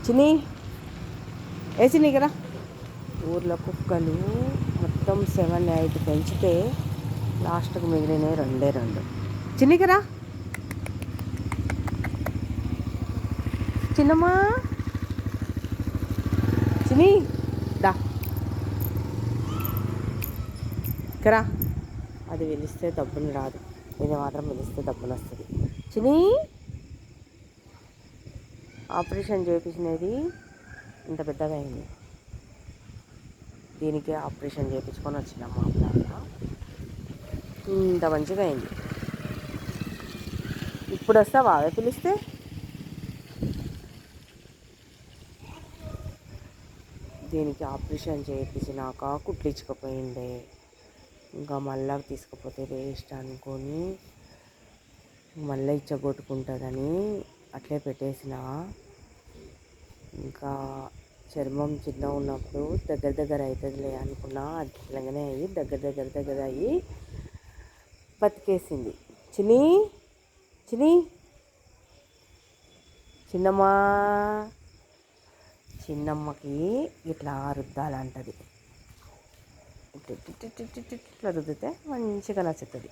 చిన్ని వేసి నీకురా. ఊర్లో కుక్కలు మొత్తం 7, 8 పెంచితే లాస్ట్కి మిగిలినవి 2 చిన్నికిరా. చిన్నమ్మా చిన్ని దా ఇక్కరా. అది పిలిస్తే దబ్బుని రాదు, ఇది మాత్రం పిలిస్తే దబ్బుని వస్తుంది. చిన్ని ఆపరేషన్ చేయించినది ఇంత పెద్దగా అయింది. దీనికి ఆపరేషన్ చేయించుకొని వచ్చినాం మా ప్లాన్లో. ఇంత మంచిగా అయింది. ఇప్పుడు వస్తావా అవి పిలిస్తే? దీనికి ఆపరేషన్ చేయించినాక కుట్లించుకుపోయిండే, ఇంకా మళ్ళా తీసుకుపోతే వేస్ట్ అనుకొని మళ్ళీ ఇచ్చగొట్టుకుంటుందని అట్లే పెట్టేసిన. ఇంకా చర్మం చిన్న ఉన్నప్పుడు దగ్గర అవుతుందిలే అనుకున్నా, అట్లనే అయ్యి దగ్గర అయ్యి బతికేసింది. చిన్ని చిన్ని చిన్నమ్మా చిన్నమ్మకి ఇట్లా రుద్దాలంటది. ఇట్లా రుద్దితే మంచిగా నచ్చుతుంది.